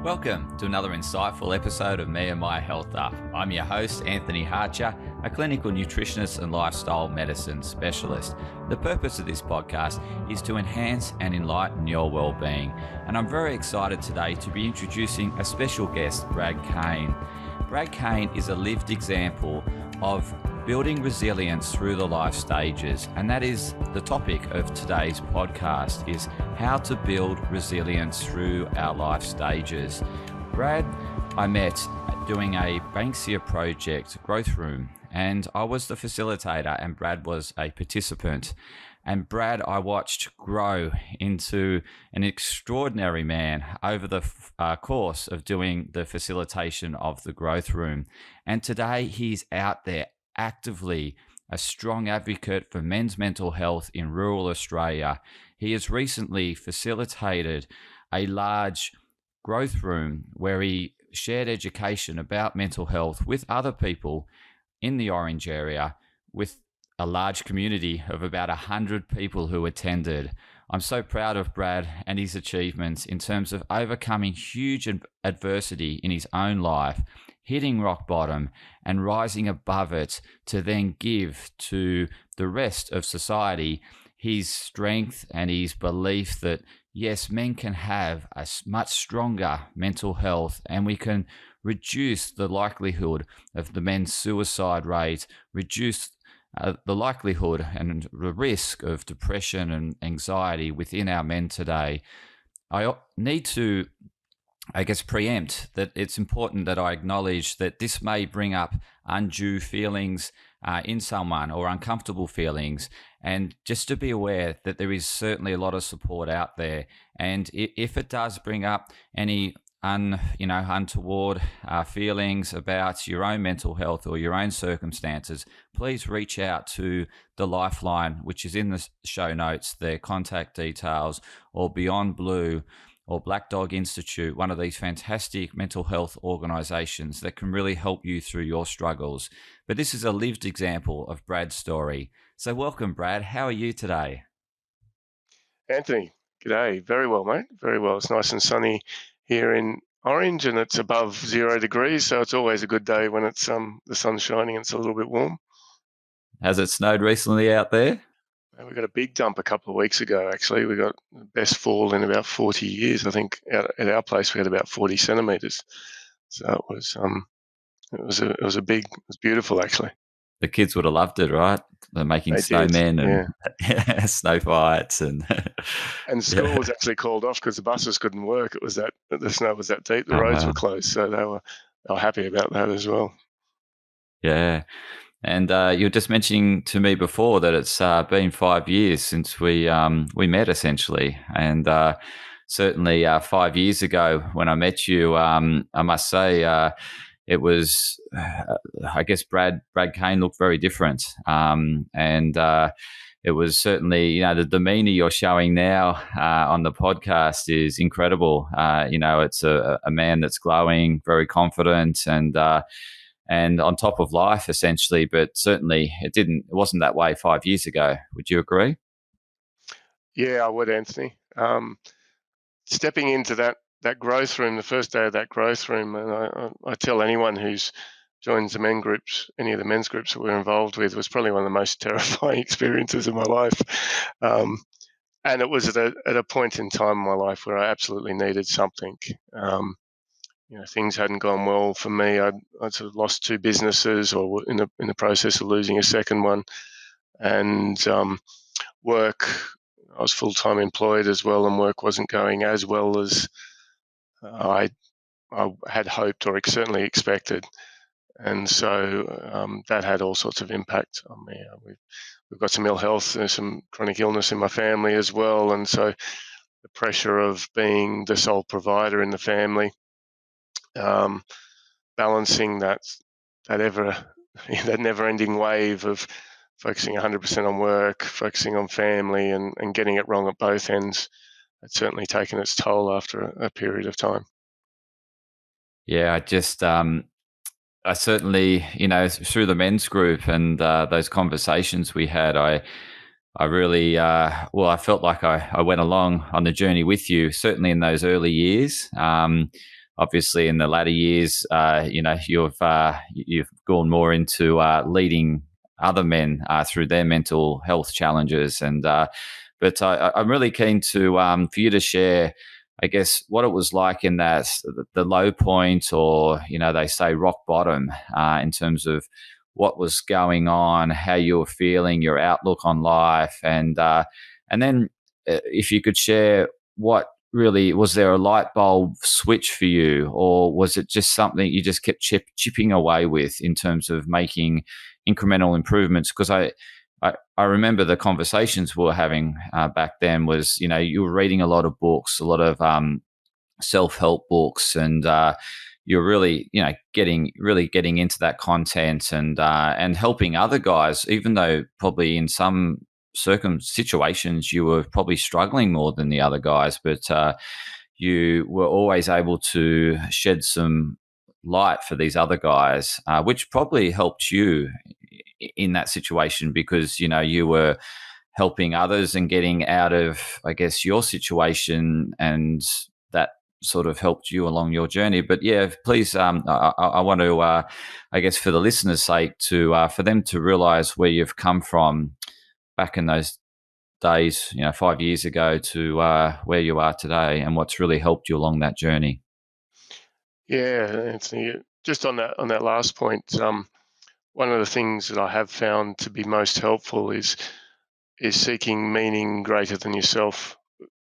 Welcome to another insightful episode of Me and My Health Up. I'm your host, Anthony Harcher, a clinical nutritionist and lifestyle medicine specialist. The purpose of this podcast is to enhance and enlighten your well-being. And I'm very excited today to be introducing a special guest, Brad Kane. Brad Kane is a lived example of building resilience through the life stages. And that is the topic of today's podcast, is how to build resilience through our life stages. Brad, I met doing a Banksia project growth room, and I was the facilitator and Brad was a participant. And Brad, I watched grow into an extraordinary man over the course of doing the facilitation of the growth room. And today he's out there actively a strong advocate for men's mental health in rural Australia. He has recently facilitated a large growth room where he shared education about mental health with other people in the Orange area, with a large community of about 100 people who attended. I'm so proud of Brad and his achievements in terms of overcoming huge adversity in his own life, hitting rock bottom and rising above it to then give to the rest of society his strength and his belief that, yes, men can have a much stronger mental health and we can reduce the likelihood of the men's suicide rate, reduce the likelihood and the risk of depression and anxiety within our men today. I need to, preempt that it's important that I acknowledge that this may bring up undue feelings in someone or uncomfortable feelings, and just to be aware that there is certainly a lot of support out there. And if it does bring up any untoward feelings about your own mental health or your own circumstances, please reach out to the Lifeline, which is in the show notes, their contact details, or Beyond Blue or Black Dog Institute, one of these fantastic mental health organizations that can really help you through your struggles. But this is a lived example of Brad's story. So welcome, Brad. How are you today? Anthony, g'day. Very well, mate. Very well. It's nice and sunny here in Orange, and it's above 0 degrees, so it's always a good day when it's the sun's shining and it's a little bit warm. Has it snowed recently out there? We got a big dump a couple of weeks ago, actually. We got the best fall in about 40 years. I think at our place we had about 40 centimetres. So it was beautiful, actually. The kids would have loved it, right? They're making snowmen and snow fights, and school was actually called off because the buses couldn't work. It was that the snow was that deep, the roads were closed, so they were happy about that as well. Yeah, and you were just mentioning to me before that it's been 5 years since we met, essentially, and certainly 5 years ago when I met you, I must say. It was, Brad Kane looked very different. And it was certainly, the demeanor you're showing now on the podcast is incredible. It's a man that's glowing, very confident and on top of life, essentially. But certainly it wasn't that way 5 years ago. Would you agree? Yeah, I would, Anthony. Stepping into that growth room, the first day of that growth room, and I tell anyone who's joins the men groups, any of the men's groups that we're involved with, was probably one of the most terrifying experiences of my life. And it was at a point in time in my life where I absolutely needed something. Things hadn't gone well for me. I'd sort of lost 2 businesses, or in the process of losing a second one, and work. I was full-time employed as well, and work wasn't going as well as I had hoped or certainly expected, and so that had all sorts of impact on me. We've got some ill health, there's some chronic illness in my family as well, and so the pressure of being the sole provider in the family, balancing that never-ending wave of focusing 100% on work, focusing on family, and getting it wrong at both ends. It's certainly taken its toll after a period of time. Yeah, I certainly, through the men's group and those conversations we had, I really, I felt like I went along on the journey with you, certainly in those early years. obviously in the latter years, you've gone more into leading other men through their mental health challenges. But I'm really keen to for you to share, I guess, what it was like in the low point, or they say rock bottom, in terms of what was going on, how you were feeling, your outlook on life, and then if you could share what really was there a light bulb switch for you, or was it just something you just kept chipping away with in terms of making incremental improvements? Because I remember the conversations we were having back then was, you were reading a lot of books, a lot of self-help books, and you're really, getting into that content, and helping other guys, even though probably in some situations you were probably struggling more than the other guys, but you were always able to shed some light for these other guys, which probably helped you in that situation, because you were helping others and getting out of, I guess, your situation, and that sort of helped you along your journey. But yeah, please, I want to, I guess, for the listeners' sake, to for them to realize where you've come from back in those days, 5 years ago, to where you are today, and what's really helped you along that journey. Yeah, Anthony. Just on that last point, one of the things that I have found to be most helpful is seeking meaning greater than yourself,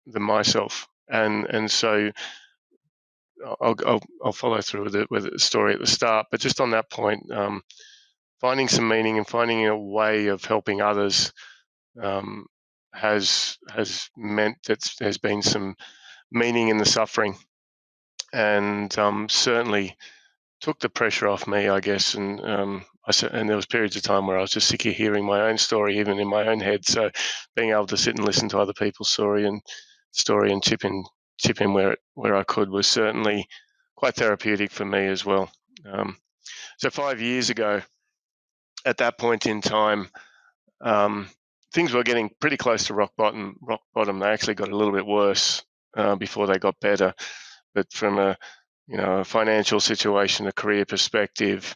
than myself, and so I'll follow through with the story at the start. But just on that point, finding some meaning and finding a way of helping others um, has meant that there's been some meaning in the suffering, and certainly took the pressure off me, I guess. And and there was periods of time where I was just sick of hearing my own story, even in my own head. So being able to sit and listen to other people's story and chip in where I could was certainly quite therapeutic for me as well. So 5 years ago, at that point in time, um, things were getting pretty close to rock bottom. Rock bottom. They actually got a little bit worse before they got better. But from a financial situation, a career perspective,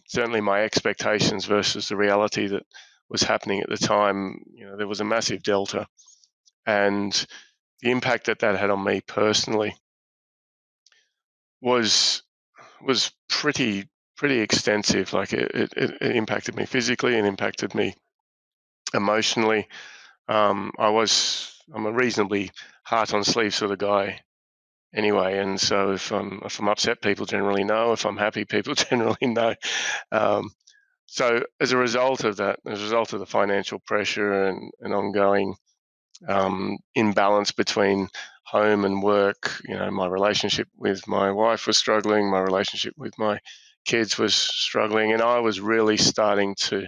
certainly my expectations versus the reality that was happening at the time, there was a massive delta, and the impact that had on me personally was pretty extensive. Like it impacted me physically and impacted me emotionally. I'm a reasonably heart on sleeve sort of guy anyway, and so if I'm upset, people generally know. If I'm happy, people generally know. Um, so as a result of that, as a result of the financial pressure and ongoing imbalance between home and work, my relationship with my wife was struggling, my relationship with my kids was struggling, and I was really starting to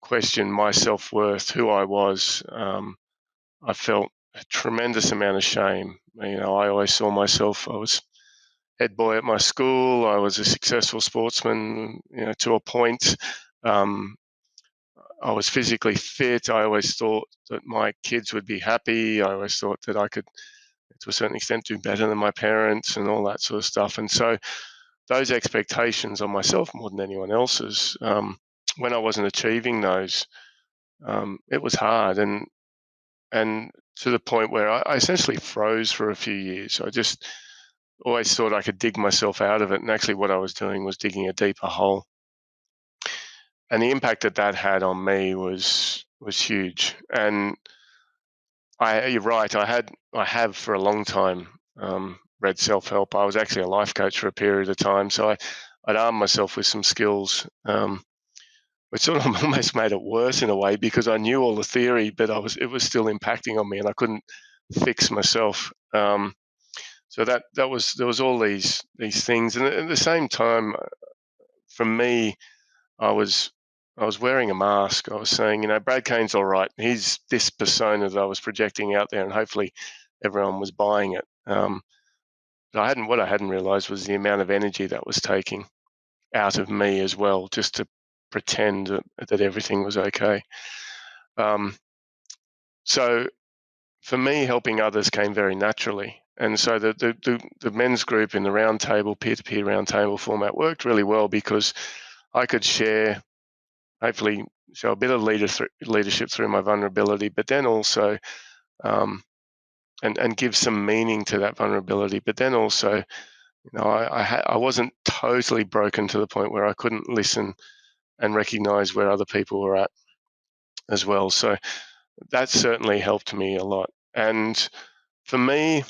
question my self-worth, who I was. I felt a tremendous amount of shame. I always saw myself, I was head boy at my school. I was a successful sportsman, to a point. Um, I was physically fit. I always thought that my kids would be happy. I always thought that I could, to a certain extent, do better than my parents and all that sort of stuff. And so those expectations on myself, more than anyone else's, when I wasn't achieving those, it was hard. And to the point where I essentially froze for a few years. I just always thought I could dig myself out of it. And actually what I was doing was digging a deeper hole. And the impact that had on me was huge. And you're right. I have for a long time read self-help. I was actually a life coach for a period of time. So I'd armed myself with some skills, which sort of almost made it worse in a way, because I knew all the theory, but it was still impacting on me, and I couldn't fix myself. So there was all these things, and at the same time, for me, I was wearing a mask. I was saying, Brad Kane's all right. He's this persona that I was projecting out there, and hopefully, everyone was buying it. But what I hadn't realized was the amount of energy that was taking out of me as well, just to pretend that everything was okay. So for me, helping others came very naturally. And so the men's group in the round table, peer-to-peer round table format worked really well because I could share, hopefully show a bit of leadership through my vulnerability, but then also and give some meaning to that vulnerability. But then also, I wasn't totally broken to the point where I couldn't listen and recognize where other people were at as well. So that certainly helped me a lot. And for me,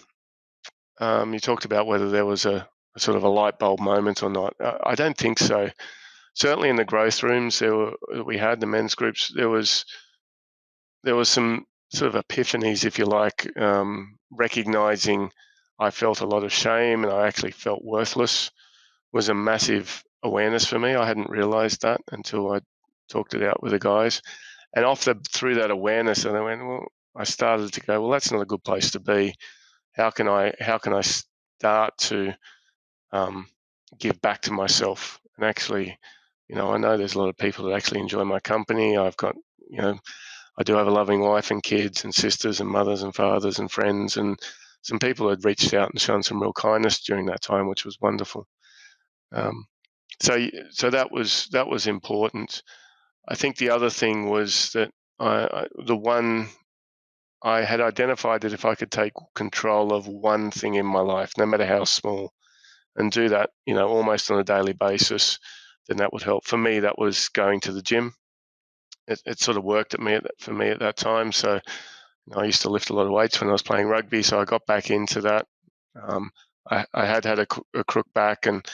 you talked about whether there was a sort of a light bulb moment or not. I don't think so. Certainly in the growth rooms we had, the men's groups, there was some sort of epiphanies, if you like, recognizing I felt a lot of shame and I actually felt worthless was a massive awareness for me. I hadn't realized that until I talked it out with the guys. And through that awareness, and I started to go, well, that's not a good place to be. How can I start to give back to myself? And actually, I know there's a lot of people that actually enjoy my company. I've got, I do have a loving wife and kids and sisters and mothers and fathers and friends, and some people had reached out and shown some real kindness during that time, which was wonderful. So that was important. I think the other thing was that I had identified that if I could take control of one thing in my life, no matter how small, and do that, almost on a daily basis, then that would help. For me, that was going to the gym. It sort of worked for me at that time. So I used to lift a lot of weights when I was playing rugby, so I got back into that. I had a crook back, and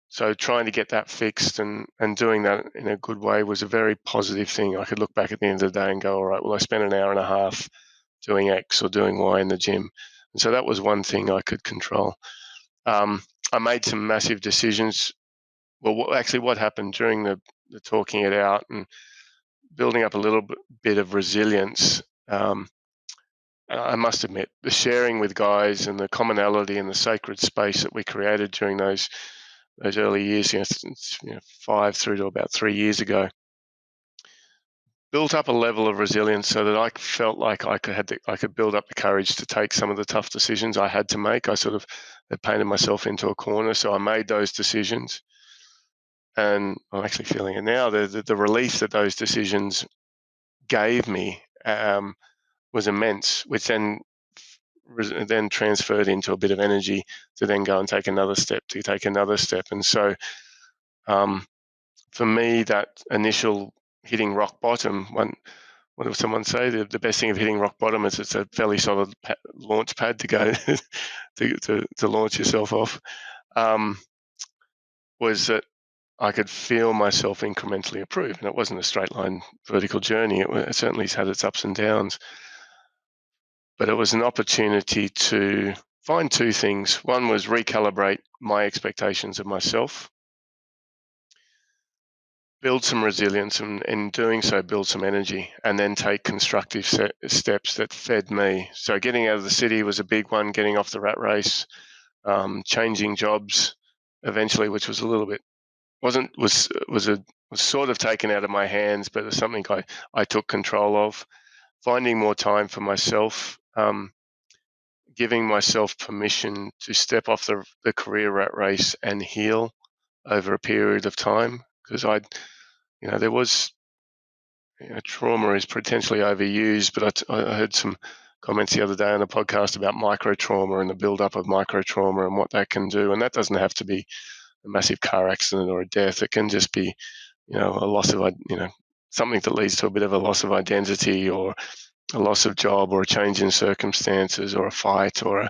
so trying to get that fixed and doing that in a good way was a very positive thing. I could look back at the end of the day and go, all right, well, I spent an hour and a half doing X or doing Y in the gym. And so that was one thing I could control. I made some massive decisions. Well, what happened during the talking it out and building up a little bit of resilience, I must admit, the sharing with guys and the commonality and the sacred space that we created during those early years, since 5 through to about 3 years ago, built up a level of resilience so that I felt like I could build up the courage to take some of the tough decisions I had to make. I sort of had painted myself into a corner, so I made those decisions, and I'm actually feeling it now. The relief that those decisions gave me was immense, which then transferred into a bit of energy to then go and take another step, and so for me, that initial hitting rock bottom, what did someone say? The best thing of hitting rock bottom is it's a fairly solid launch pad to go to launch yourself off. Was that I could feel myself incrementally improve, and it wasn't a straight line vertical journey. It certainly had its ups and downs, but it was an opportunity to find two things. One was recalibrate my expectations of myself, build some resilience, and in doing so, build some energy, and then take constructive steps that fed me. So getting out of the city was a big one, getting off the rat race, changing jobs eventually, which was a little bit, was sort of taken out of my hands, but it was something I took control of, finding more time for myself, giving myself permission to step off the career rat race and heal over a period of time, because there was, trauma is potentially overused, but I heard some comments the other day on a podcast about micro trauma and the build-up of micro trauma and what that can do. And that doesn't have to be a massive car accident or a death. It can just be, a loss of, something that leads to a bit of a loss of identity or a loss of job or a change in circumstances or a fight or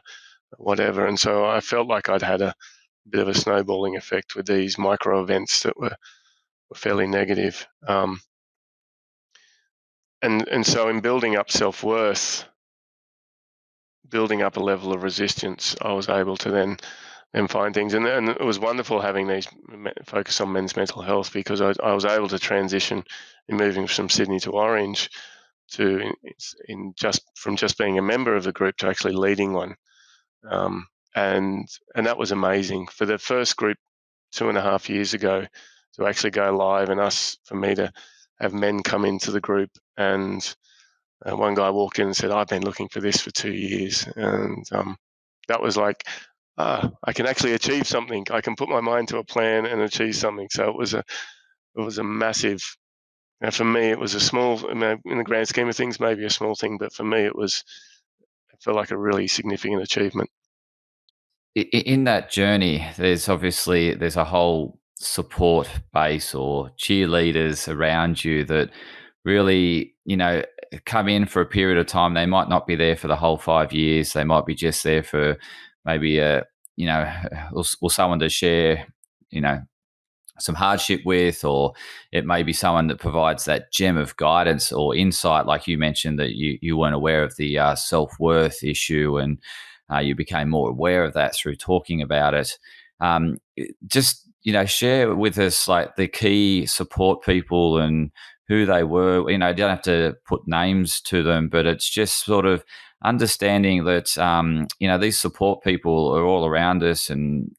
whatever. And so I felt like I'd had a bit of a snowballing effect with these micro events that were fairly negative. And so in building up self-worth, building up a level of resistance, I was able to then find things. And it was wonderful having these focus on men's mental health, because I was able to transition in moving from Sydney to Orange from just being a member of the group to actually leading one. And that was amazing. For the first group 2.5 years ago to actually go live, and for me to have men come into the group, and one guy walked in and said, I've been looking for this for 2 years. And that was like, I can actually achieve something. I can put my mind to a plan and achieve something. So it was a massive. For me, it was a small. In the grand scheme of things, maybe a small thing, but for me, it felt like a really significant achievement. In that journey, there's a whole support base or cheerleaders around you that really, come in for a period of time. They might not be there for the whole 5 years. They might be just there for maybe you know, or someone to share, you know, some hardship with, or it may be someone that provides that gem of guidance or insight, like you mentioned that you weren't aware of the self worth issue, and you became more aware of that through talking about it. Just share with us like the key support people and who they were. You don't have to put names to them, but it's just sort of understanding that these support people are all around us, and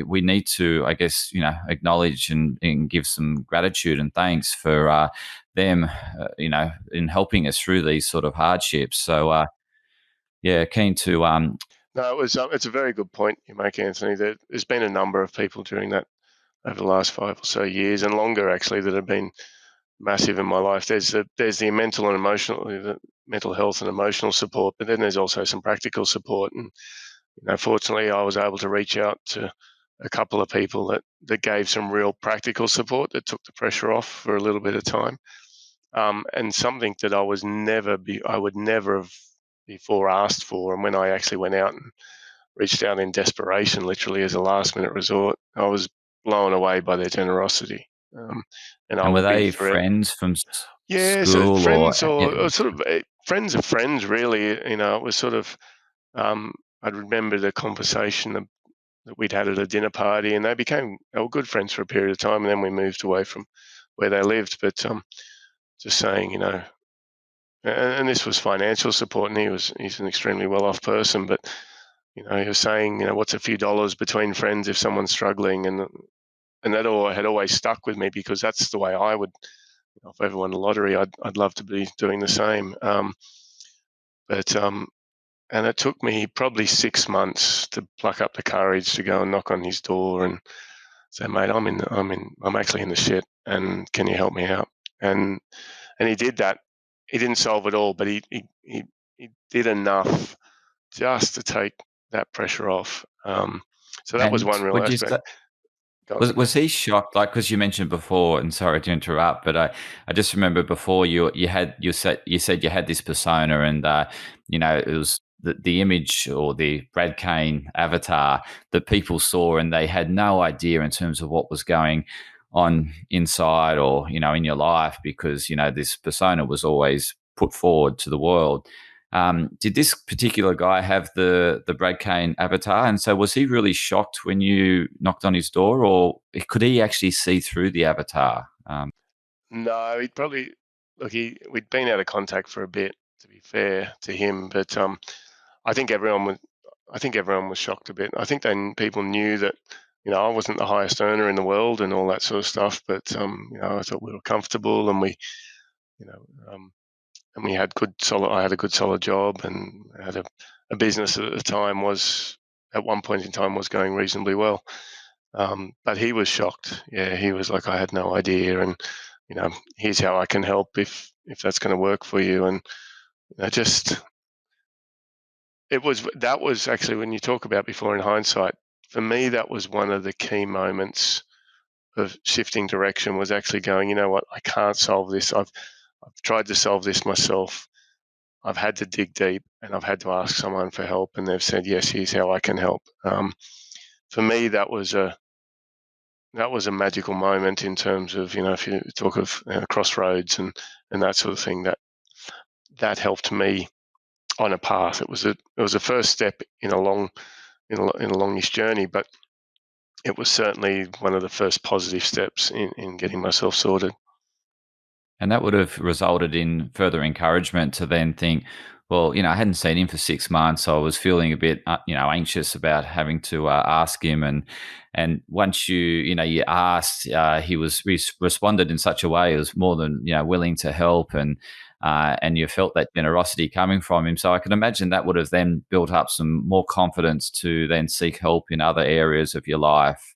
we need to, I guess, acknowledge and give some gratitude and thanks for them, in helping us through these sort of hardships. So yeah, keen to No, it's a very good point you make, Anthony. There's been a number of people during that over the last 5 or so years and longer actually that have been massive in my life. There's the mental health and emotional support, but then there's also some practical support. And fortunately, I was able to reach out to a couple of people that gave some real practical support that took the pressure off for a little bit of time. And something that I would never have before asked for. And when I actually went out and reached out in desperation, literally as a last minute resort, I was blown away by their generosity. And I and were will be they forever. friends from Yeah, so school or friends or sort of friends of friends, really. It was sort of, um, I remember the conversation that we'd had at a dinner party, and they were good friends for a period of time, and then we moved away from where they lived. But just saying, and this was financial support, and he's an extremely well off person, but he was saying, what's a few dollars between friends if someone's struggling, and that all had always stuck with me because that's the way I would. If I ever won the lottery, I'd love to be doing the same. But and it took me probably 6 months to pluck up the courage to go and knock on his door and say, mate, I'm actually in the shit, and can you help me out? And he did that. He didn't solve it all, but he did enough just to take that pressure off. So that was and one real would you aspect. say, Go on. was he shocked? Like, because you mentioned before, and sorry to interrupt, but I just remember before you said you had this persona, and it was the image or the Brad Kane avatar that people saw, and they had no idea in terms of what was going on inside or in your life, because this persona was always put forward to the world. Did this particular guy have the Brad Kane avatar? And so was he really shocked when you knocked on his door, or could he actually see through the avatar? No, he'd probably look. We'd been out of contact for a bit, to be fair to him, but I think everyone was. I think everyone was shocked a bit. I think then people knew that I wasn't the highest earner in the world and all that sort of stuff, but I thought we were comfortable and you know, um, we had good solid. I had a good solid job and I had a business that at the time was at one point in time was going reasonably well. But he was shocked. Yeah, he was like, I had no idea, and here's how I can help if that's going to work for you. And just that was actually when you talk about before in hindsight. For me, that was one of the key moments of shifting direction. Was actually going, you know what, I can't solve this. I've tried to solve this myself. I've had to dig deep, and I've had to ask someone for help, and they've said, yes, here's how I can help. For me, that was a magical moment in terms of if you talk of Crossroads and that sort of thing, that helped me on a path. It was a first step in a longish journey, but it was certainly one of the first positive steps in getting myself sorted. And that would have resulted in further encouragement to then think, well, I hadn't seen him for 6 months. So I was feeling a bit, anxious about having to ask him. And once you asked, he responded in such a way, he was more than, willing to help. And and you felt that generosity coming from him. So I can imagine that would have then built up some more confidence to then seek help in other areas of your life.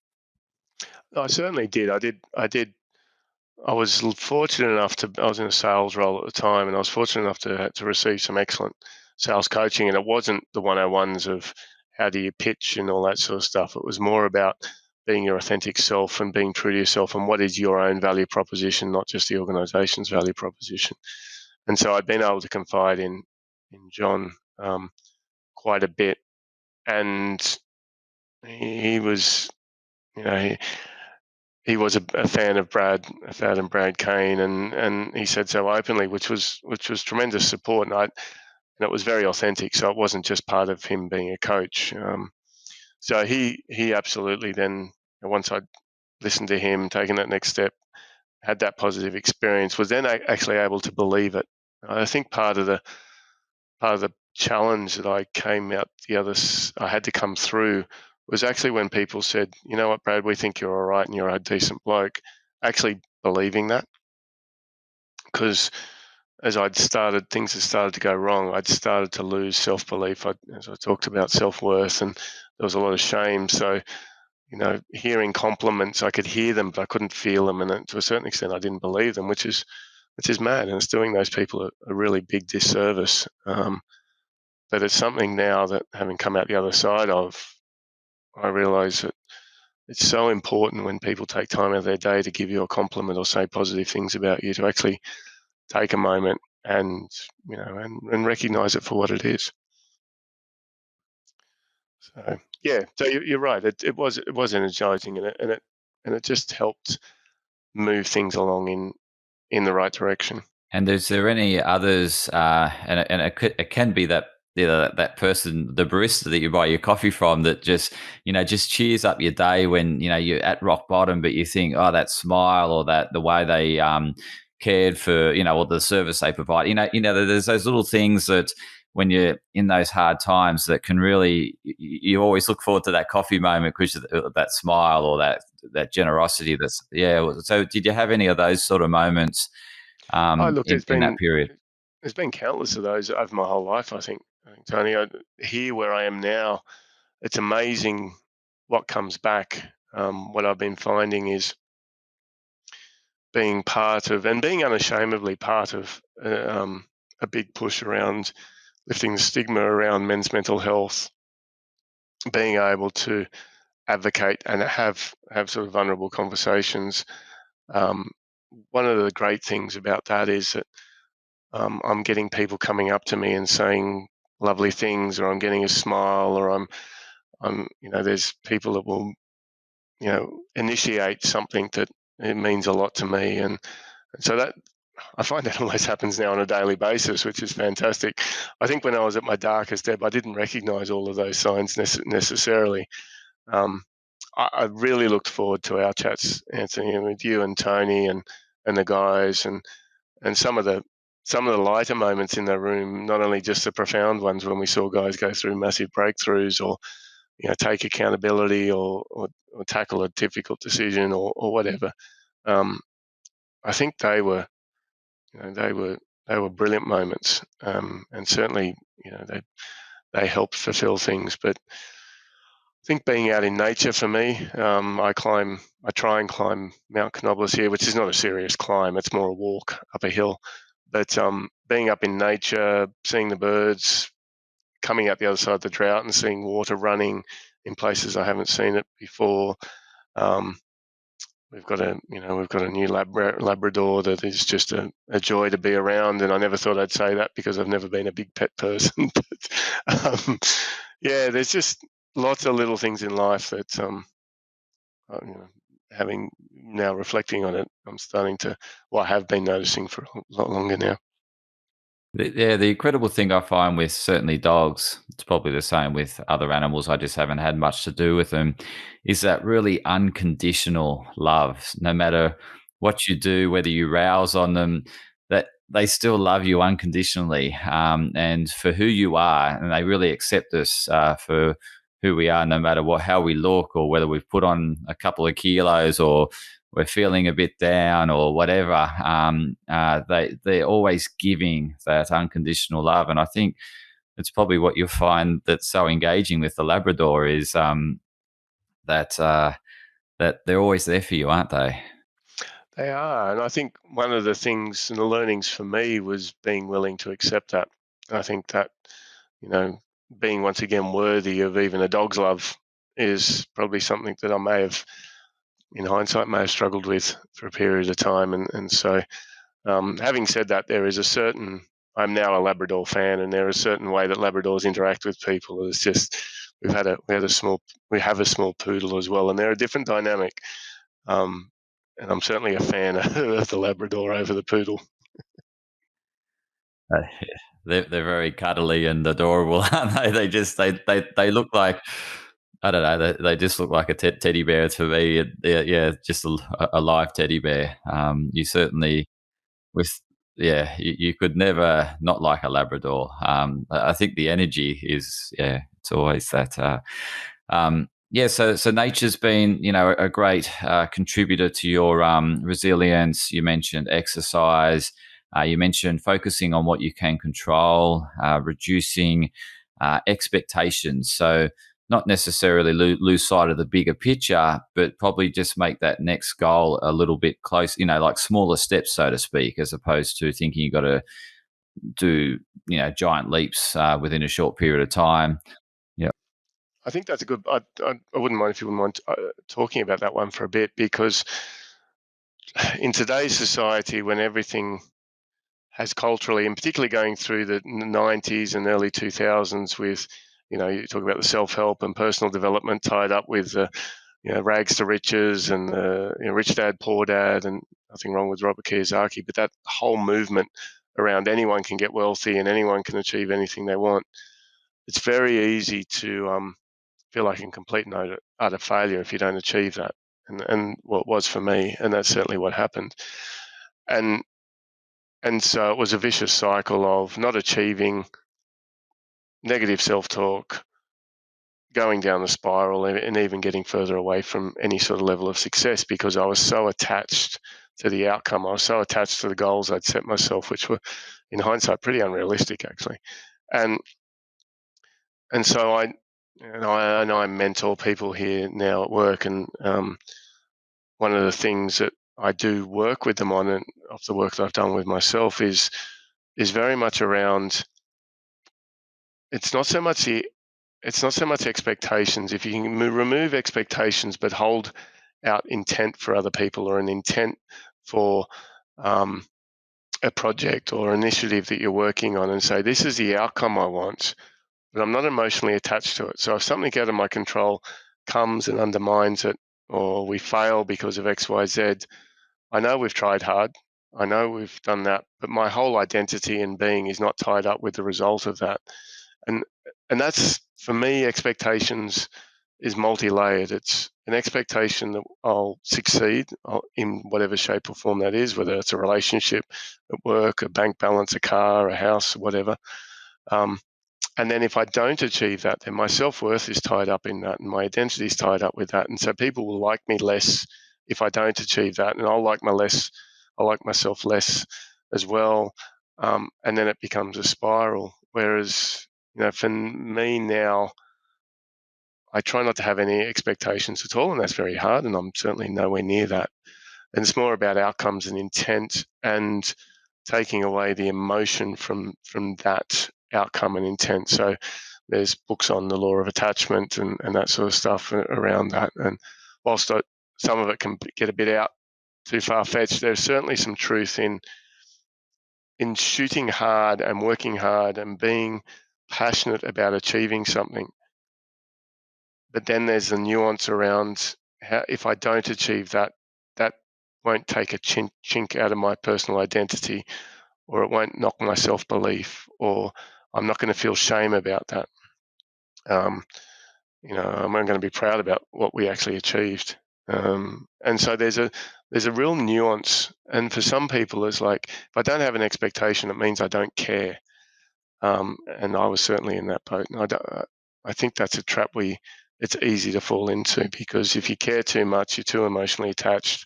I certainly did. I was fortunate enough to. I was in a sales role at the time, and I was fortunate enough to receive some excellent sales coaching. And it wasn't the 101s of how do you pitch and all that sort of stuff. It was more about being your authentic self and being true to yourself, and what is your own value proposition, not just the organisation's value proposition. And so I'd been able to confide in John quite a bit, and he was, you know, he was a fan of Brad Kane, and he said so openly, which was tremendous support, and it was very authentic. So it wasn't just part of him being a coach. So he absolutely then, once I'd listened to him, taken that next step, had that positive experience, was then actually able to believe it. I think part of the challenge that I had to come through was actually when people said, you know what, Brad, we think you're all right and you're a decent bloke, actually believing that. Because as things had started to go wrong. I'd started to lose self-belief. As I talked about, self-worth, and there was a lot of shame. So, hearing compliments, I could hear them, but I couldn't feel them. And to a certain extent, I didn't believe them, which is mad. And it's doing those people a really big disservice. But it's something now that, having come out the other side of, I realise that it's so important when people take time out of their day to give you a compliment or say positive things about you, to actually take a moment and and recognise it for what it is. So yeah, so you're right. It was energizing, and it just helped move things along in the right direction. And is there any others? And it can be that that person, the barista that you buy your coffee from, that just cheers up your day when you're at rock bottom, but you think, oh, that smile or that the way they cared for or the service they provide. There's those little things that when you're in those hard times that can really you always look forward to that coffee moment because of that smile or that generosity. So did you have any of those sort of moments? Oh, look, In that period. there's been countless of those over my whole life. I think, Tony, here where I am now, it's amazing what comes back. What I've been finding is being part of, and being unashamedly part of, a big push around lifting the stigma around men's mental health, being able to advocate and have sort of vulnerable conversations. One of the great things about that is that I'm getting people coming up to me and saying lovely things, or I'm getting a smile, or there's people that will, initiate something that it means a lot to me, and so that I find that almost happens now on a daily basis, which is fantastic. I think when I was at my darkest ebb, I didn't recognize all of those signs necessarily. Um, I really looked forward to our chats, Anthony, and with you and Tony and the guys, and some of the lighter moments in the room, not only just the profound ones when we saw guys go through massive breakthroughs, or take accountability, or tackle a difficult decision, or whatever. I think they were brilliant moments, and certainly they helped fulfill things. But I think being out in nature for me, I try and climb Mount Canobolas here, which is not a serious climb. It's more a walk up a hill. But being up in nature, seeing the birds, coming out the other side of the drought and seeing water running in places I haven't seen it before. We've got a new Labrador that is just a joy to be around, and I never thought I'd say that because I've never been a big pet person. But yeah, there's just lots of little things in life that having now reflecting on it, I'm starting to, I have been noticing for a lot longer now. The incredible thing I find with certainly dogs, it's probably the same with other animals, I just haven't had much to do with them, is that really unconditional love. No matter what you do, whether you rouse on them, that they still love you unconditionally, and for who you are, and they really accept us for who we are, no matter how we look, or whether we've put on a couple of kilos, or we're feeling a bit down or whatever, they're always giving that unconditional love. And I think it's probably what you'll find that's so engaging with the Labrador is that that they're always there for you, aren't they? They are, and I think one of the things and the learnings for me was being willing to accept that. I think that, you know, being once again worthy of even a dog's love is probably something that I may have, in hindsight, may have struggled with for a period of time. And so, having said that, there is a certain, I'm now a Labrador fan, and there is a certain way that Labradors interact with people. It's just, we have a small poodle as well, and they're a different dynamic. Um, and I'm certainly a fan of the Labrador over the poodle. Uh, they're very cuddly and adorable, aren't they? They look like, I don't know. They just look like a teddy bear to me. Yeah, just a live teddy bear. You certainly with you could never not like a Labrador. I think the energy is, it's always that. So nature's been, a great contributor to your resilience. You mentioned exercise. You mentioned focusing on what you can control, reducing expectations. So not necessarily lose sight of the bigger picture, but probably just make that next goal a little bit close, like smaller steps, so to speak, as opposed to thinking you got to do, giant leaps within a short period of time. Yeah. I think that's a good. I wouldn't mind if you wouldn't mind talking about that one for a bit, because in today's society, when everything has culturally, and particularly going through the 90s and early 2000s with, you talk about the self-help and personal development tied up with, rags to riches and, rich dad, poor dad, and nothing wrong with Robert Kiyosaki, but that whole movement around anyone can get wealthy and anyone can achieve anything they want. It's very easy to feel like in complete and utter failure if you don't achieve that. And what it was for me, and that's certainly what happened. And and so it was a vicious cycle of not achieving, negative self-talk, going down the spiral, and even getting further away from any sort of level of success, because I was so attached to the outcome. I was so attached to the goals I'd set myself, which were, in hindsight, pretty unrealistic, actually. And and so I mentor people here now at work, and one of the things that I do work with them on, and of the work that I've done with myself, is very much around. It's not so much expectations. If you can remove expectations, but hold out intent for other people, or an intent for um, a project or initiative that you're working on, and say, this is the outcome I want, but I'm not emotionally attached to it. So if something out of my control comes and undermines it, or we fail because of X, Y, Z, I know we've tried hard. I know we've done that, but my whole identity and being is not tied up with the result of that. And and that's, for me, expectations is multi-layered. It's an expectation that I'll succeed in whatever shape or form that is, whether it's a relationship, at work, a bank balance, a car, a house, whatever. Um, and then if I don't achieve that, then my self-worth is tied up in that, and my identity is tied up with that. And so people will like me less if I don't achieve that, and I'll like myself less as well. And then it becomes a spiral. Whereas, for me now, I try not to have any expectations at all, and that's very hard, and I'm certainly nowhere near that. And it's more about outcomes and intent, and taking away the emotion from that outcome and intent. So there's books on the law of attachment and that sort of stuff around that. And whilst some of it can get a bit out too far fetched, there's certainly some truth in shooting hard and working hard and being passionate about achieving something. But then there's the nuance around how, if I don't achieve that, that won't take a chink out of my personal identity, or it won't knock my self belief, or I'm not going to feel shame about that. Um, I'm going to be proud about what we actually achieved. And so there's a real nuance. And for some people, it's like, if I don't have an expectation, it means I don't care. And I was certainly in that boat. And I think that's a trap it's easy to fall into, because if you care too much, you're too emotionally attached.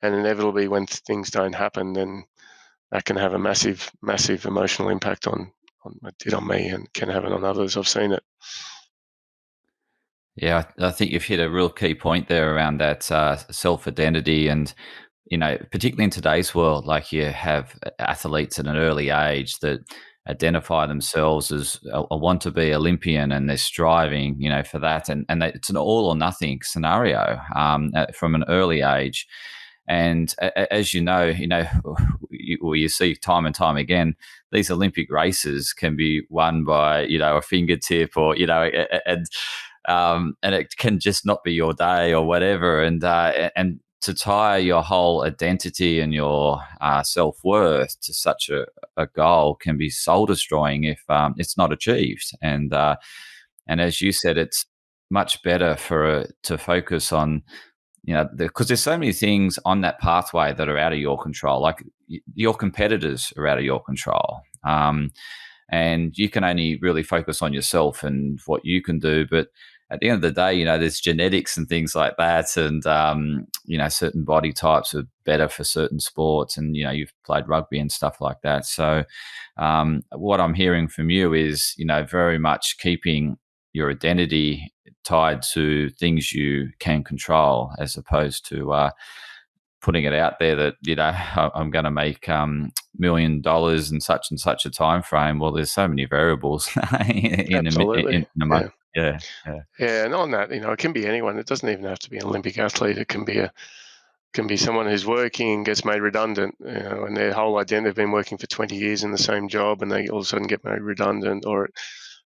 and inevitably when things don't happen, then that can have a massive emotional impact on what it did on me, and can have it on others. I've seen it. Yeah, I think you've hit a real key point there around that self identity. And, particularly in today's world, like you have athletes at an early age that identify themselves as a want to be Olympian, and they're striving, for that. And it's an all or nothing scenario from an early age. And as you see time and time again, these Olympic races can be won by, a fingertip, or, and it can just not be your day or whatever. And to tie your whole identity and your self worth to such a goal can be soul destroying if it's not achieved. And as you said, it's much better to focus on, because there's so many things on that pathway that are out of your control. Like your competitors are out of your control. And you can only really focus on yourself and what you can do. But at the end of the day, there's genetics and things like that. And, certain body types are better for certain sports. And, you've played rugby and stuff like that. So what I'm hearing from you is, very much keeping your identity tied to things you can control, as opposed to putting it out there that I'm going to make $1 million in such and such a time frame. Well, there's so many variables Absolutely. in a month. Yeah. Yeah, yeah, Yeah, and on that, it can be anyone. It doesn't even have to be an Olympic athlete. It can be someone who's working and gets made redundant, and their whole identity, they've been working for 20 years in the same job, and they all of a sudden get made redundant. Or it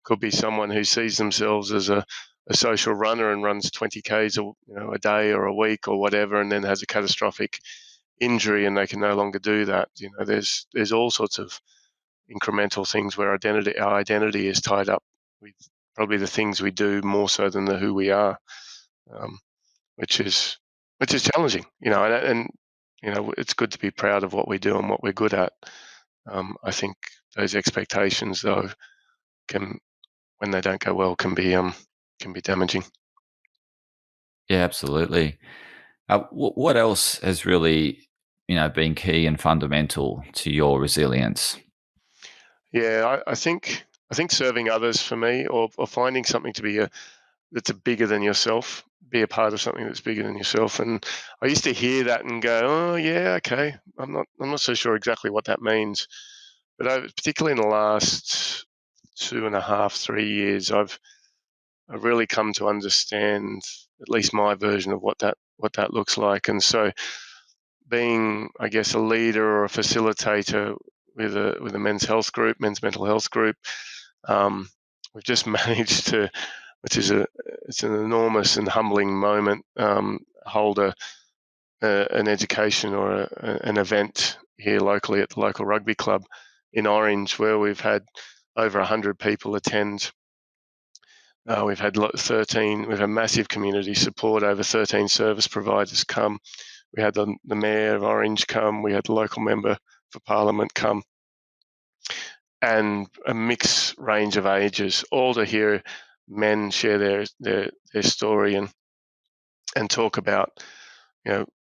could be someone who sees themselves as a social runner and runs 20 Ks a day or a week or whatever, and then has a catastrophic injury and they can no longer do that. There's all sorts of incremental things where our identity is tied up with probably the things we do more so than the who we are, um, which is challenging. It's good to be proud of what we do and what we're good at. I think those expectations, though, can, when they don't go well, can be damaging. yeah, absolutely. What else has really, been key and fundamental to your resilience? Yeah, I think serving others for me, or finding something to be that's a bigger than yourself, be a part of something that's bigger than yourself. And I used to hear that and go, oh yeah, okay. I'm not so sure exactly what that means, but particularly in the last 2.5, 3 years, I've really come to understand at least my version of what that looks like. And so, being, I guess, a leader or a facilitator with a men's mental health group, we've just managed to, which is it's an enormous and humbling moment, hold an education or an event here locally at the local rugby club in Orange, where we've had over 100 people attend. We've had 13. We've had massive community support. Over 13 service providers come. We had the mayor of Orange come. We had the local member for parliament come, and a mixed range of ages, all to hear men share their story and talk about,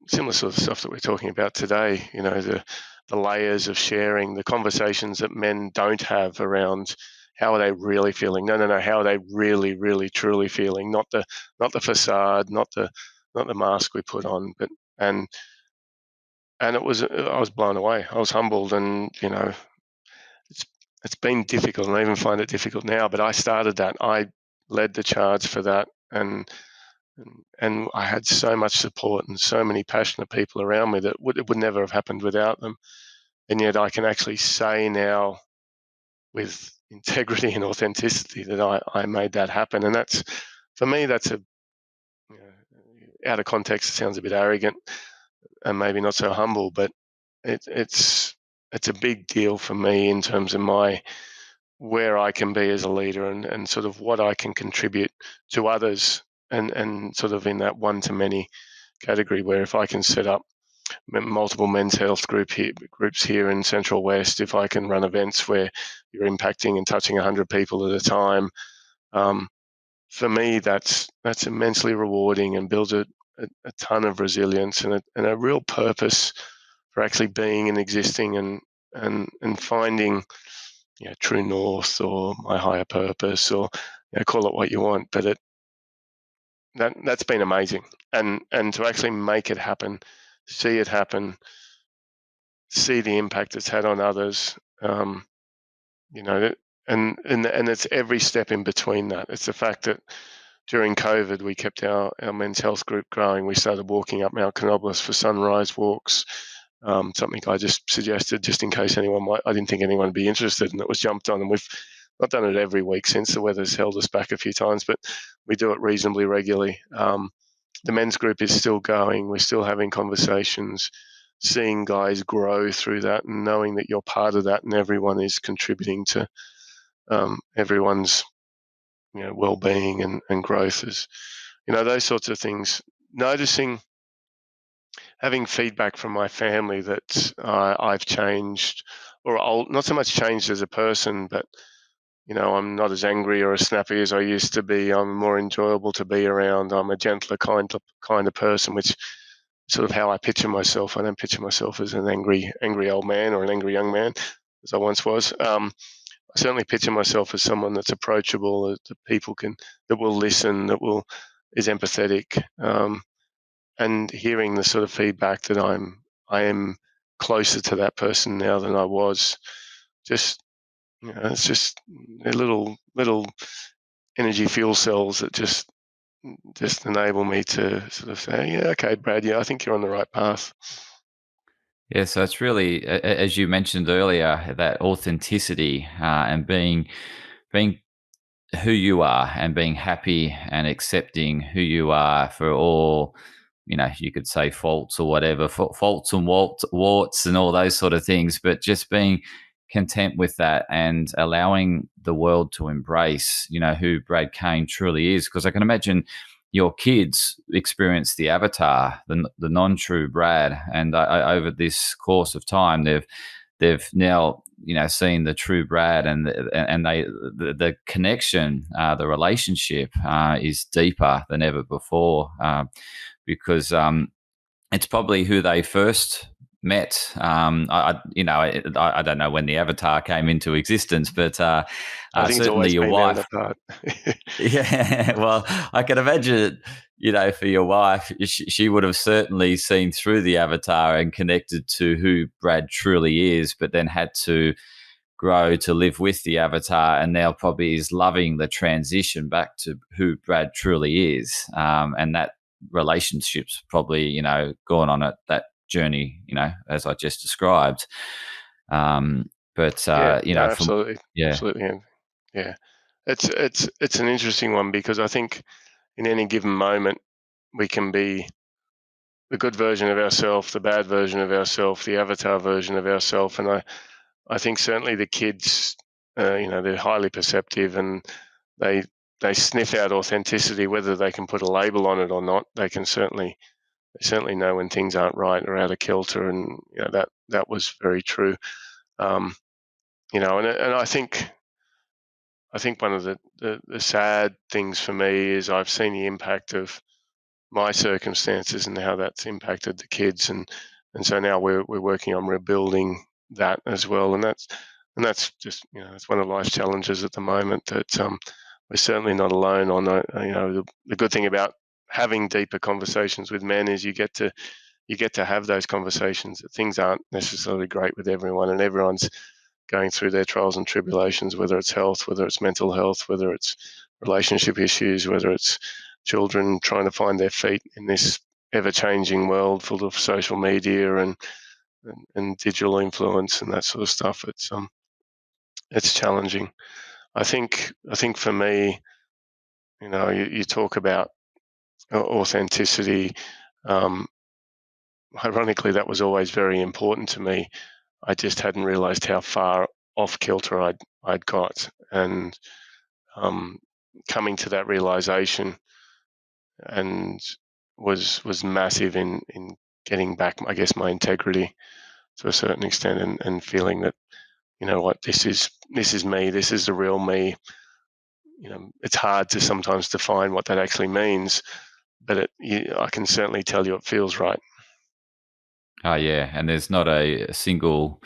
similar sort of stuff that we're talking about today. The layers of sharing, the conversations that men don't have around how are they really feeling. No, how are they really, really, truly feeling? Not the facade, not the mask we put on, but and I was blown away. I was humbled, and it's it's been difficult, and I even find it difficult now. But I started that. I led the charge for that, and I had so much support and so many passionate people around me that it would never have happened without them. And yet I can actually say now with integrity and authenticity that I made that happen. And that's, for me, that's out of context, it sounds a bit arrogant and maybe not so humble, but it's a big deal for me in terms of where I can be as a leader, and sort of what I can contribute to others, and sort of in that one to many category, where if I can set up multiple men's health groups here in Central West, if I can run events where you're impacting and touching 100 people at a time, for me that's immensely rewarding and builds a a ton of resilience and a real purpose for actually being and existing and finding, true north or my higher purpose, or call it what you want. But that's been amazing, and to actually make it happen, see it happen, see the impact it's had on others. You know, and it's every step in between that. It's the fact that during COVID, we kept our men's health group growing. We started walking up Mount Canobolas for sunrise walks, something I just suggested just in case I didn't think anyone would be interested, and it was jumped on. And we've not done it every week since. The weather's held us back a few times, but we do it reasonably regularly. The men's group is still going. We're still having conversations, seeing guys grow through that, and knowing that you're part of that, and everyone is contributing to everyone's well-being and growth. Is those sorts of things. Noticing, having feedback from my family that I've changed, or not so much changed as a person, but I'm not as angry or as snappy as I used to be. I'm more enjoyable to be around. I'm a gentler, kind of person, which sort of how I picture myself. I don't picture myself as an angry old man or an angry young man, as I once was. I certainly picture myself as someone that's approachable, that will listen, is empathetic, and hearing the sort of feedback that I am closer to that person now than I was. Just it's just little energy fuel cells that just enable me to sort of say, yeah, okay, Brad, yeah, I think you're on the right path. Yeah, so it's really, as you mentioned earlier, that authenticity and being who you are and being happy and accepting who you are for all, you could say faults or whatever, faults and warts and all those sort of things, but just being content with that and allowing the world to embrace, who Brad Kane truly is. Because I can imagine your kids experience the avatar, the non-true Brad, and over this course of time, they've now seen the true Brad, and the connection, the relationship is deeper than ever before, because it's probably who they first met. I don't know when the avatar came into existence, but I think it's certainly always your been there, wife. that part. Yeah, well, I can imagine, for your wife, she would have certainly seen through the avatar and connected to who Brad truly is, but then had to grow to live with the avatar, and now probably is loving the transition back to who Brad truly is, and that relationship's probably gone on that journey, as I just described. But Yeah, no, from absolutely, yeah. absolutely, and yeah, it's an interesting one, because I think in any given moment we can be the good version of ourselves, the bad version of ourselves, the avatar version of ourselves, and I think certainly the kids, they're highly perceptive, and they they sniff out authenticity, whether they can put a label on it or not. They certainly know when things aren't right or out of kilter, and that was very true. Um, and I think one of the sad things for me is I've seen the impact of my circumstances and how that's impacted the kids, and so now we're working on rebuilding that as well, and that's just it's one of life's challenges at the moment, that we're certainly not alone on. The good thing about having deeper conversations with men is you get to have those conversations. That things aren't necessarily great with everyone, and everyone's going through their trials and tribulations, whether it's health, whether it's mental health, whether it's relationship issues, whether it's children trying to find their feet in this ever-changing world full of social media and digital influence and that sort of stuff. It's challenging. I think for me, you talk about authenticity. Um, Ironically, that was always very important to me. I just hadn't realised how far off kilter I'd got, and um, coming to that realisation and was massive in getting back, I guess, my integrity to a certain extent, and feeling that what, this is me, this is the real me. It's hard to sometimes define what that actually means, but I can certainly tell you it feels right. Oh yeah, and there's not a single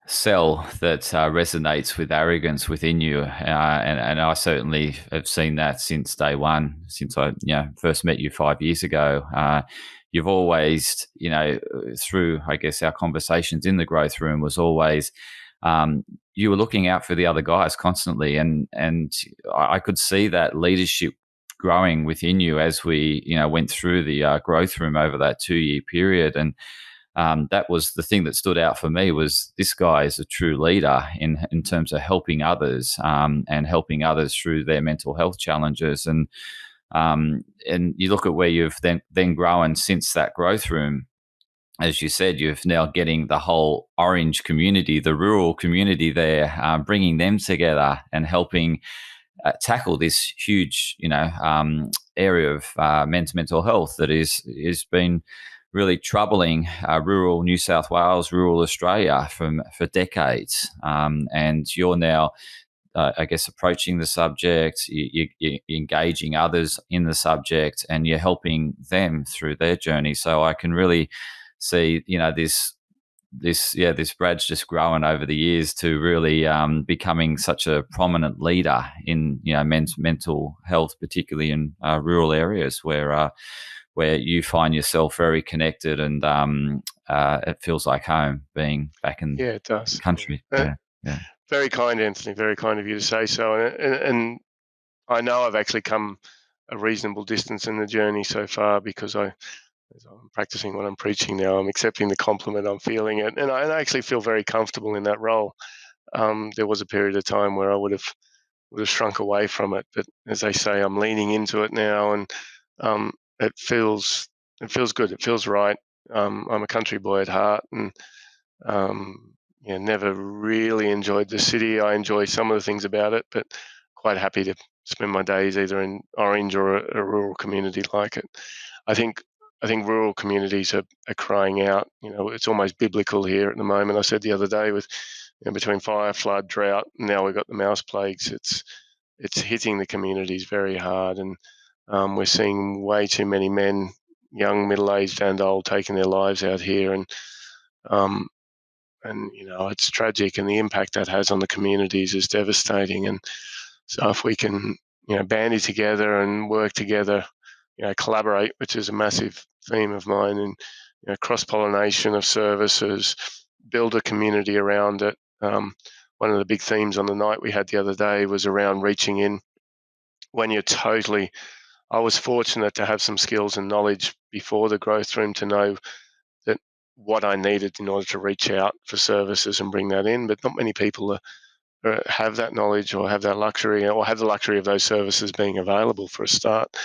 cell that resonates with arrogance within you, and I certainly have seen that since day one, since I first met you 5 years ago. You've always, through I guess our conversations in the growth room was always. You were looking out for the other guys constantly, and I could see that leadership growing within you as we went through the growth room over that 2 year period. And that was the thing that stood out for me, was this guy is a true leader in terms of helping others, and helping others through their mental health challenges. And you look at where you've then grown since that growth room. As you said, you're now getting the whole Orange community, the rural community there, bringing them together and helping tackle this huge, area of men's mental health that is been really troubling rural New South Wales, rural Australia for decades. And you're now, I guess, approaching the subject, you're engaging others in the subject, and you're helping them through their journey. So I can really see, this Brad's just grown over the years to really becoming such a prominent leader in men's mental health, particularly in rural areas where you find yourself very connected, and it feels like home being back in Yeah, it the does. country. Yeah. Yeah. Very kind, Anthony. Very kind of you to say so. And I know I've actually come a reasonable distance in the journey so far, because as I'm practicing what I'm preaching now, I'm accepting the compliment, I'm feeling it, and I actually feel very comfortable in that role. There was a period of time where I would have shrunk away from it, but as they say, I'm leaning into it now, and um, it feels good. It feels right. I'm a country boy at heart, and never really enjoyed the city. I enjoy some of the things about it, but quite happy to spend my days either in Orange or a rural community like it. I think rural communities are crying out. It's almost biblical here at the moment. I said the other day, with between fire, flood, drought, now we've got the mouse plagues. It's hitting the communities very hard, and we're seeing way too many men, young, middle-aged, and old, taking their lives out here, um, and it's tragic, and the impact that has on the communities is devastating. And so if we can bandy together and work together, collaborate, which is a massive theme of mine, and cross-pollination of services, build a community around it. One of the big themes on the night we had the other day was around reaching in when you're totally. I was fortunate to have some skills and knowledge before the growth room to know that what I needed in order to reach out for services and bring that in. But not many people have that knowledge, or have that luxury, or have the luxury of those services being available for a start.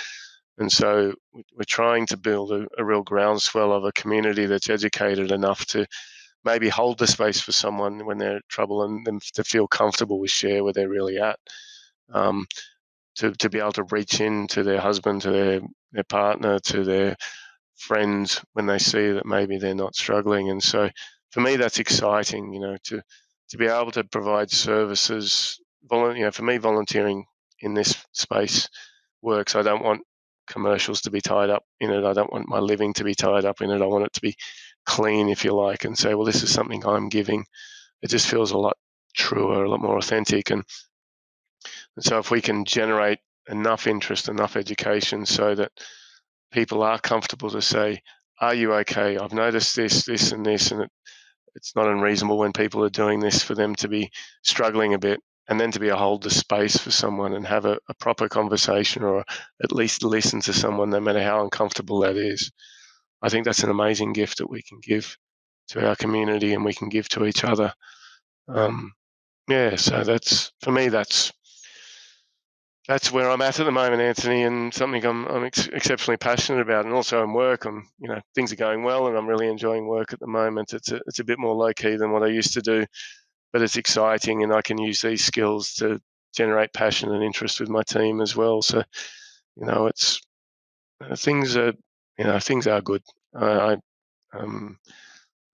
And so we're trying to build a real groundswell of a community that's educated enough to maybe hold the space for someone when they're in trouble, and them to feel comfortable with share where they're really at. Um, to be able to reach in to their husband, to their partner, to their friends when they see that maybe they're not struggling. And so for me, that's exciting, to be able to provide services. For me, volunteering in this space works. I don't want commercials to be tied up in it. I don't want my living to be tied up in it. I want it to be clean, if you like, and say, well, this is something I'm giving. It just feels a lot truer, a lot more authentic. And so if we can generate enough interest, enough education, so that people are comfortable to say, are you okay? I've noticed this, and this, and it's not unreasonable when people are doing this for them to be struggling a bit, and then to be able to hold the space for someone and have a proper conversation, or at least listen to someone, no matter how uncomfortable that is. I think that's an amazing gift that we can give to our community, and we can give to each other. So that's, for me, that's where I'm at the moment, Anthony, and something I'm exceptionally passionate about. And also in work, things are going well, and I'm really enjoying work at the moment. It's a bit more low key than what I used to do, but it's exciting, and I can use these skills to generate passion and interest with my team as well. So, it's things are things are good. I'm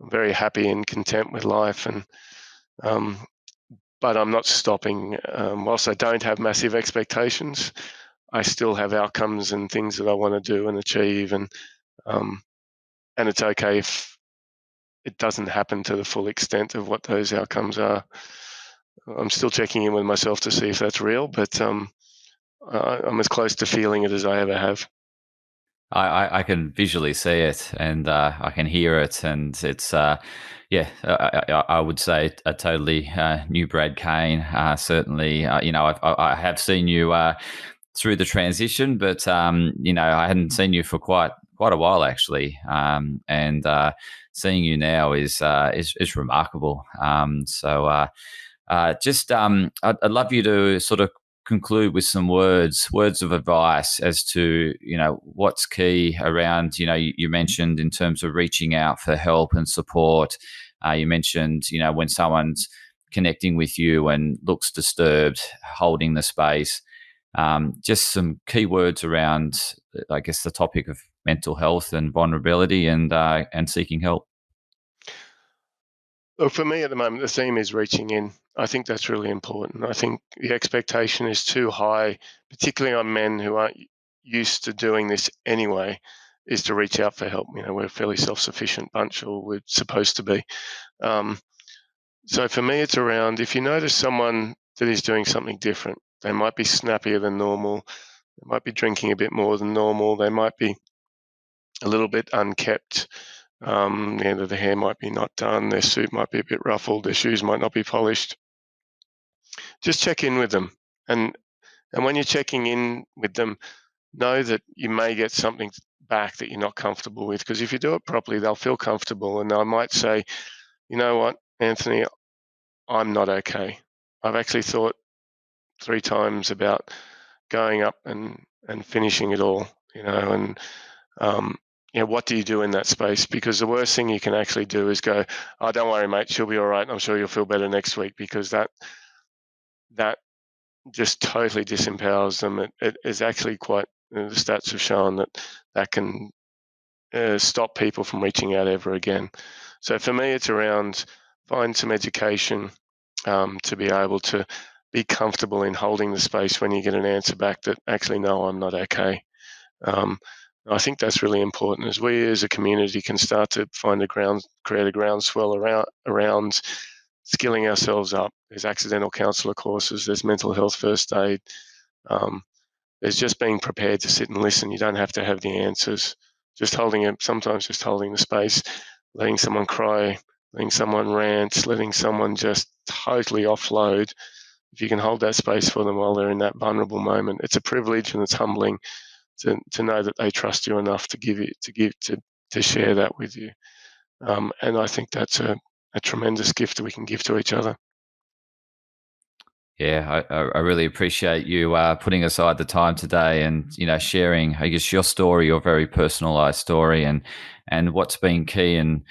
very happy and content with life, and but I'm not stopping. Whilst I don't have massive expectations, I still have outcomes and things that I want to do and achieve, and it's okay if it doesn't happen to the full extent of what those outcomes are. I'm still checking in with myself to see if that's real, but I'm as close to feeling it as I ever have. I can visually see it, and I can hear it, and it's I would say a totally new Brad Kane. Certainly, I have seen you through the transition, but I hadn't seen you for quite a while actually, and seeing you now is remarkable. I'd love you to sort of conclude with some words of advice as to what's key around. You mentioned in terms of reaching out for help and support. You mentioned when someone's connecting with you and looks disturbed, holding the space. Just some key words around, I guess, the topic of mental health and vulnerability and seeking help. Well, for me at the moment, the theme is reaching in. I think that's really important. I think the expectation is too high, particularly on men who aren't used to doing this anyway, is to reach out for help. We're a fairly self-sufficient bunch, or we're supposed to be. So for me, it's around, if you notice someone that is doing something different, they might be snappier than normal, they might be drinking a bit more than normal, they might be a little bit unkept. The end of the hair might be not done, their suit might be a bit ruffled, their shoes might not be polished. Just check in with them. And when you're checking in with them, know that you may get something back that you're not comfortable with, because if you do it properly, they'll feel comfortable and they might say, you know what, Anthony, I'm not okay. I've actually thought 3 times about going up and finishing it all, and what do you do in that space? Because the worst thing you can actually do is go, oh, don't worry, mate, she'll be all right. I'm sure you'll feel better next week, because that just totally disempowers them. It is actually quite, the stats have shown that can stop people from reaching out ever again. So for me, it's around find some education to be able to be comfortable in holding the space when you get an answer back that actually, no, I'm not okay. I think that's really important, as we as a community can start to create a groundswell around skilling ourselves up. There's accidental counsellor courses, there's mental health first aid. There's just being prepared to sit and listen. You don't have to have the answers. Sometimes just holding the space, letting someone cry, letting someone rant, letting someone just totally offload. If you can hold that space for them while they're in that vulnerable moment, it's a privilege and it's humbling to know that they trust you enough to share that with you. And I think that's a tremendous gift that we can give to each other. Yeah, I really appreciate you putting aside the time today and sharing, I guess, your story, your very personalised story, and what's been key and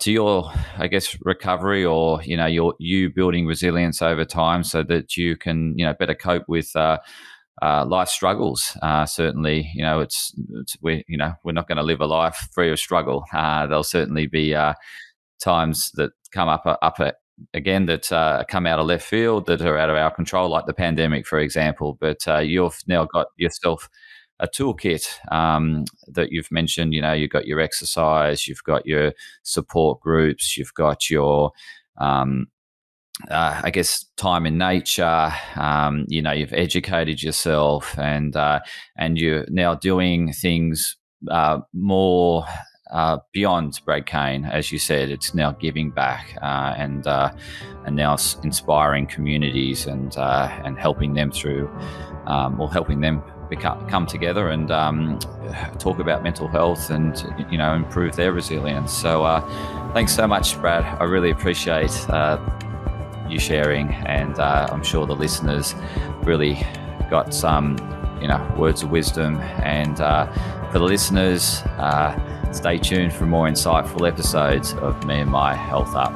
to your, I guess, recovery, or you building resilience over time so that you can better cope with life struggles. Certainly, we're not going to live a life free of struggle. There'll certainly be times that come up again that come out of left field, that are out of our control, like the pandemic, for example. But you've now got yourself a toolkit that you've mentioned. You've got your exercise, you've got your support groups, you've got your I guess time in nature. You've educated yourself, and you're now doing things more beyond Brad Kane, as you said. It's now giving back and now inspiring communities and helping them through, or helping them come together and talk about mental health and improve their resilience. So thanks so much, Brad. I really appreciate you sharing, and I'm sure the listeners really got some words of wisdom. And for the listeners, stay tuned for more insightful episodes of Me and My Health Up.